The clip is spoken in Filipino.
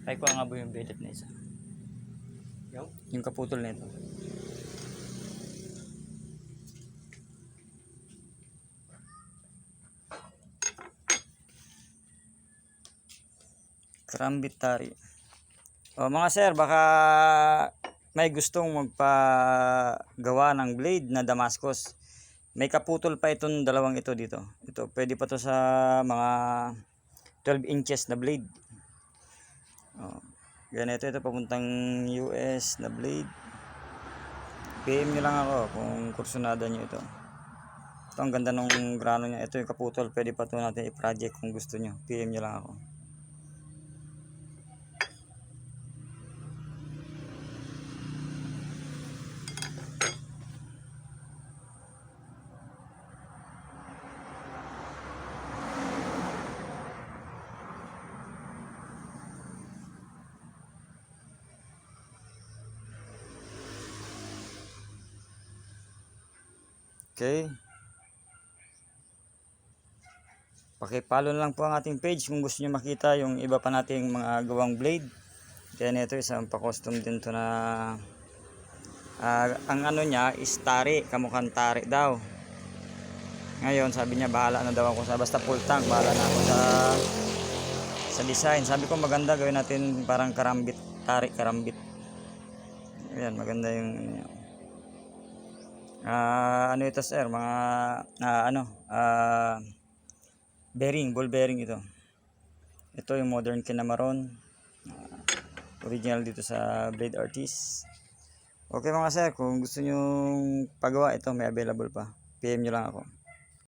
Try ko nga ba yung billet na isa. Yung kaputol na ito. Karambit tari. O mga sir, baka may gustong magpagawa ng blade na Damascus. May kaputol pa itong dalawang ito dito. Ito, pwede pa to sa mga 12 inches na blade. O, ganito ito papuntang US na blade. PM nyo lang ako kung kursunada nyo ito. Ito ang ganda ng grano niya. Ito yung kaputol, pwede pa to natin i-project kung gusto nyo. PM nyo lang ako. Okay. Paki-follow na lang po ang ating page kung gusto niyo makita yung iba pa nating mga gawang blade. Kaya nito isang pa-custom din to na ang ano niya is tari, kamukhang tari daw. Ngayon sabi niya bahala na daw ako sa basta full tank, bahala na ako sa design. Sabi ko maganda gawin natin parang karambit, tari karambit. Ayan, maganda yung ano ito sir, mga bearing, ball bearing ito. Ito yung modern kinamaron. Original dito sa Blade Artist. Okay mga sir, kung gusto nyo pagawa ito, may available pa. PM nyo lang ako.